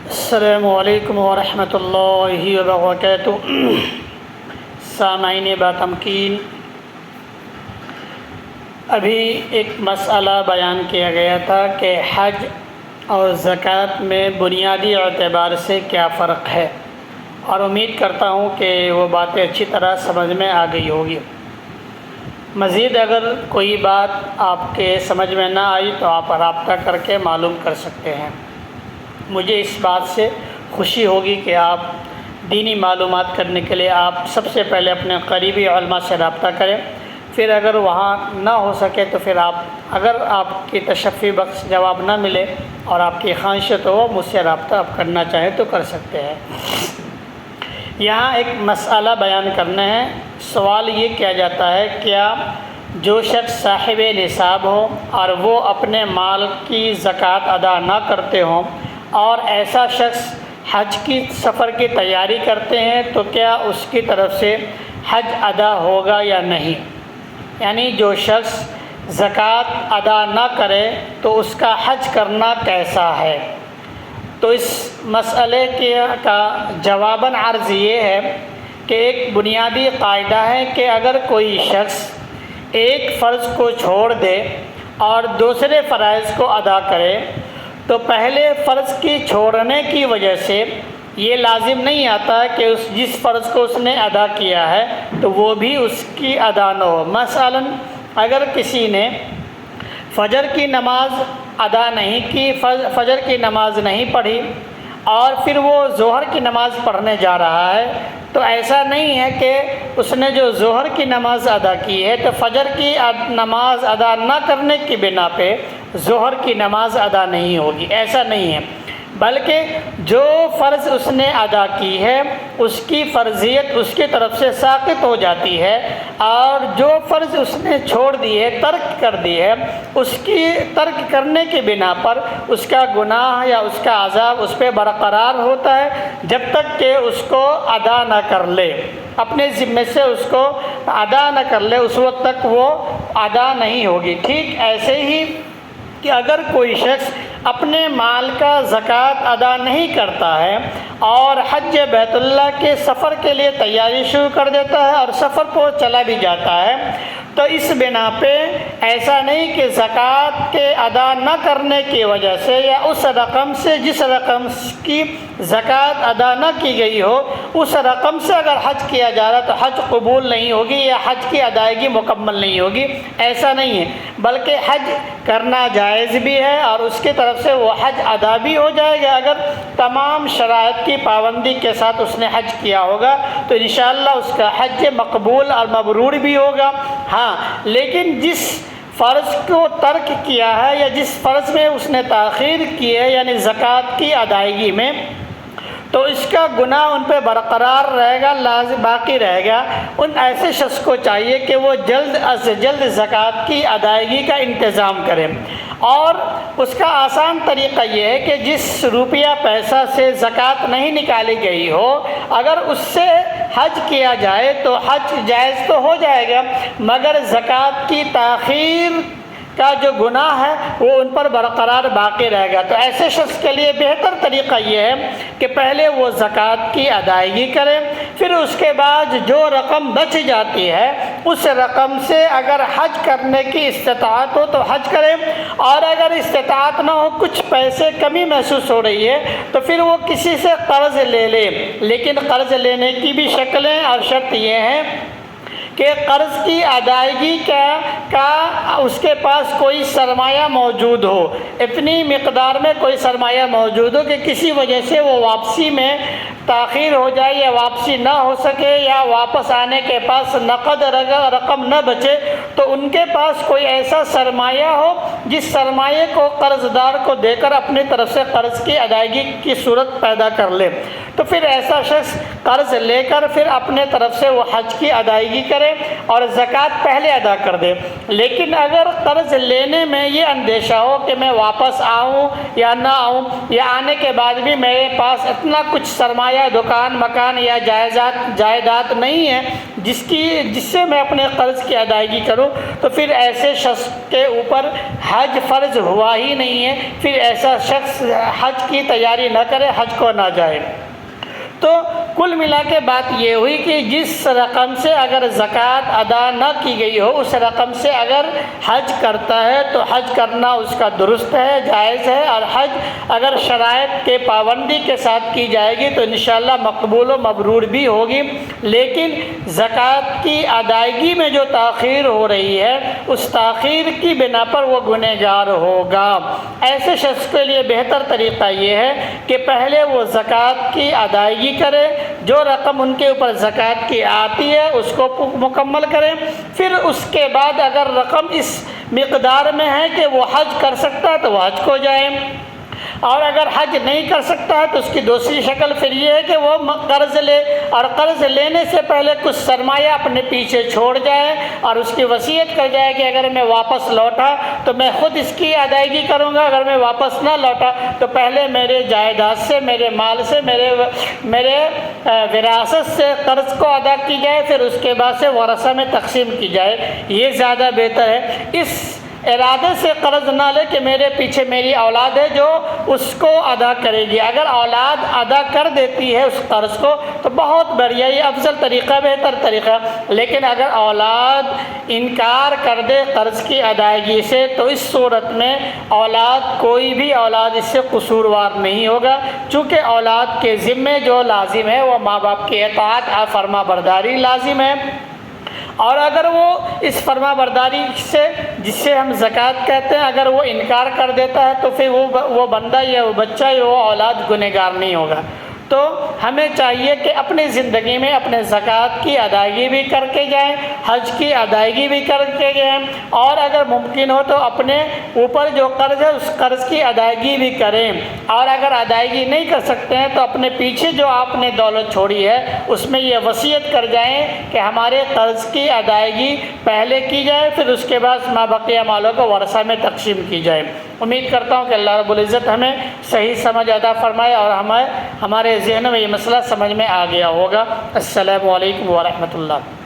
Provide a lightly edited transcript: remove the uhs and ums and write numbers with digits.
السلام علیکم ورحمۃ اللہ وبرکاتہ۔ سامعین باتمکین، ابھی ایک مسئلہ بیان کیا گیا تھا کہ حج اور زکوٰۃ میں بنیادی اعتبار سے کیا فرق ہے، اور امید کرتا ہوں کہ وہ باتیں اچھی طرح سمجھ میں آ گئی ہوگی۔ مزید اگر کوئی بات آپ کے سمجھ میں نہ آئی تو آپ رابطہ کر کے معلوم کر سکتے ہیں۔ مجھے اس بات سے خوشی ہوگی کہ آپ دینی معلومات کرنے کے لیے آپ سب سے پہلے اپنے قریبی علماء سے رابطہ کریں، پھر اگر وہاں نہ ہو سکے تو پھر اگر آپ کی تشفی بخش جواب نہ ملے اور آپ کی خواہش تو وہ مجھ سے رابطہ آپ کرنا چاہیں تو کر سکتے ہیں۔ یہاں ایک مسئلہ بیان کرنا ہے۔ سوال یہ کیا جاتا ہے، کیا جو شخص صاحب نصاب ہو اور وہ اپنے مال کی زکوٰۃ ادا نہ کرتے ہوں اور ایسا شخص حج کی سفر کی تیاری کرتے ہیں تو کیا اس کی طرف سے حج ادا ہوگا یا نہیں؟ یعنی جو شخص زکوٰۃ ادا نہ کرے تو اس کا حج کرنا کیسا ہے؟ تو اس مسئلے کا جواباً عرض یہ ہے کہ ایک بنیادی قاعدہ ہے کہ اگر کوئی شخص ایک فرض کو چھوڑ دے اور دوسرے فرائض کو ادا کرے تو پہلے فرض کی چھوڑنے کی وجہ سے یہ لازم نہیں آتا کہ جس فرض کو اس نے ادا کیا ہے تو وہ بھی اس کی ادا نہ ہو۔ مثلاً اگر کسی نے فجر کی نماز ادا نہیں کی، فجر کی نماز نہیں پڑھی اور پھر وہ ظہر کی نماز پڑھنے جا رہا ہے، تو ایسا نہیں ہے کہ اس نے جو ظہر کی نماز ادا کی ہے تو فجر کی نماز ادا نہ کرنے کی بنا پہ ظہر کی نماز ادا نہیں ہوگی، ایسا نہیں ہے، بلکہ جو فرض اس نے ادا کی ہے اس کی فرضیت اس کی طرف سے ساقط ہو جاتی ہے، اور جو فرض اس نے چھوڑ دی ہے، ترک کر دی ہے، اس کی ترک کرنے کی بنا پر اس کا گناہ یا اس کا عذاب اس پہ برقرار ہوتا ہے جب تک کہ اس کو ادا نہ کر لے، اپنے ذمے سے اس کو ادا نہ کر لے، اس وقت تک وہ ادا نہیں ہوگی۔ ٹھیک ایسے ہی کہ اگر کوئی شخص اپنے مال کا زکوٰۃ ادا نہیں کرتا ہے اور حج بیت اللہ کے سفر کے لیے تیاری شروع کر دیتا ہے اور سفر کو چلا بھی جاتا ہے، تو اس بنا پہ ایسا نہیں کہ زکوٰۃ کے ادا نہ کرنے کی وجہ سے یا اس رقم سے جس رقم کی زکوٰۃ ادا نہ کی گئی ہو اس رقم سے اگر حج کیا جا رہا تو حج قبول نہیں ہوگی یا حج کی ادائیگی مکمل نہیں ہوگی، ایسا نہیں ہے، بلکہ حج کرنا جائز بھی ہے اور اس کی طرف سے وہ حج ادا بھی ہو جائے گا۔ اگر تمام شرائط کی پابندی کے ساتھ اس نے حج کیا ہوگا تو انشاءاللہ اس کا حج مقبول اور مبرور بھی ہوگا۔ ہاں، لیکن جس فرض کو ترک کیا ہے یا جس فرض میں اس نے تاخیر کی ہے یعنی زکوٰۃ کی ادائیگی میں، تو اس کا گناہ ان پہ برقرار رہے گا، لازم باقی رہے گا۔ ان ایسے شخص کو چاہیے کہ وہ جلد از جلد زکوٰۃ کی ادائیگی کا انتظام کرے، اور اس کا آسان طریقہ یہ ہے کہ جس روپیہ پیسہ سے زکوٰۃ نہیں نکالی گئی ہو اگر اس سے حج کیا جائے تو حج جائز تو ہو جائے گا، مگر زکوٰۃ کی تاخیر کا جو گناہ ہے وہ ان پر برقرار باقی رہے گا۔ تو ایسے شخص کے لیے بہتر طریقہ یہ ہے کہ پہلے وہ زکوٰۃ کی ادائیگی کرے، پھر اس کے بعد جو رقم بچ جاتی ہے اس رقم سے اگر حج کرنے کی استطاعت ہو تو حج کرے، اور اگر استطاعت نہ ہو، کچھ پیسے کمی محسوس ہو رہی ہے تو پھر وہ کسی سے قرض لے لے، لیکن قرض لینے کی بھی شکلیں اور شرط یہ ہے کہ قرض کی ادائیگی کا اس کے پاس کوئی سرمایہ موجود ہو، اتنی مقدار میں کوئی سرمایہ موجود ہو کہ کسی وجہ سے وہ واپسی میں تاخیر ہو جائے یا واپسی نہ ہو سکے یا واپس آنے کے پاس نقد رقم نہ بچے، تو ان کے پاس کوئی ایسا سرمایہ ہو جس سرمایہ کو قرض دار کو دے کر اپنی طرف سے قرض کی ادائیگی کی صورت پیدا کر لے، تو پھر ایسا شخص قرض لے کر پھر اپنے طرف سے وہ حج کی ادائیگی کرے، اور زکوٰۃ پہلے ادا کر دے۔ لیکن اگر قرض لینے میں یہ اندیشہ ہو کہ میں واپس آؤں یا نہ آؤں، یا آنے کے بعد بھی میرے پاس اتنا کچھ سرمایہ، دکان مکان یا جائیداد نہیں ہے جس سے میں اپنے قرض کی ادائیگی کروں، تو پھر ایسے شخص کے اوپر حج فرض ہوا ہی نہیں ہے۔ پھر ایسا شخص حج کی تیاری نہ کرے، حج کو نہ جائے۔ تو کل ملا کے بات یہ ہوئی کہ جس رقم سے اگر زکوٰۃ ادا نہ کی گئی ہو، اس رقم سے اگر حج کرتا ہے تو حج کرنا اس کا درست ہے، جائز ہے، اور حج اگر شرائط کے پابندی کے ساتھ کی جائے گی تو انشاءاللہ مقبول و مبرور بھی ہوگی۔ لیکن زکوٰۃ کی ادائیگی میں جو تاخیر ہو رہی ہے، اس تاخیر کی بنا پر وہ گنہگار ہوگا۔ ایسے شخص کے لیے بہتر طریقہ یہ ہے کہ پہلے وہ زکوٰۃ کی ادائیگی کرے، جو رقم ان کے اوپر زکوٰۃ کی آتی ہے اس کو مکمل کریں، پھر اس کے بعد اگر رقم اس مقدار میں ہے کہ وہ حج کر سکتا ہے تو وہ حج کو جائے، اور اگر حج نہیں کر سکتا ہے تو اس کی دوسری شکل پھر یہ ہے کہ وہ قرض لے، اور قرض لینے سے پہلے کچھ سرمایہ اپنے پیچھے چھوڑ جائے اور اس کی وصیت کر جائے کہ اگر میں واپس لوٹا تو میں خود اس کی ادائیگی کروں گا، اگر میں واپس نہ لوٹا تو پہلے میرے جائیداد سے، میرے مال سے، میرے وراثت سے قرض کو ادا کی جائے، پھر اس کے بعد سے ورثہ میں تقسیم کی جائے۔ یہ زیادہ بہتر ہے۔ اس ارادے سے قرض نہ لے کہ میرے پیچھے میری اولاد ہے جو اس کو ادا کرے گی۔ اگر اولاد ادا کر دیتی ہے اس قرض کو تو بہت بڑھیا، یہ افضل طریقہ، بہتر طریقہ۔ لیکن اگر اولاد انکار کر دے قرض کی ادائیگی سے تو اس صورت میں کوئی بھی اولاد اس سے قصوروار نہیں ہوگا، چونکہ اولاد کے ذمے جو لازم ہے وہ ماں باپ کی اطاعت اور فرما برداری لازم ہے۔ اور اگر وہ اس فرما برداری سے، جس سے ہم زکوٰۃ کہتے ہیں، اگر وہ انکار کر دیتا ہے تو پھر وہ بندہ یا وہ بچہ یا وہ اولاد گنہگار نہیں ہوگا۔ تو ہمیں چاہیے کہ اپنی زندگی میں اپنے زکوٰۃ کی ادائیگی بھی کر کے جائیں، حج کی ادائیگی بھی کر کے جائیں، اور اگر ممکن ہو تو اپنے اوپر جو قرض ہے اس قرض کی ادائیگی بھی کریں، اور اگر ادائیگی نہیں کر سکتے ہیں تو اپنے پیچھے جو آپ نے دولت چھوڑی ہے اس میں یہ وصیت کر جائیں کہ ہمارے قرض کی ادائیگی پہلے کی جائے، پھر اس کے بعد ما بقیہ مالوں کو ورثہ میں تقسیم کی جائے۔ امید کرتا ہوں کہ اللہ رب العزت ہمیں صحیح سمجھ عطا فرمائے اور ہمارے ذہنوں میں یہ مسئلہ سمجھ میں آ گیا ہوگا۔ السلام علیکم ورحمۃ اللہ۔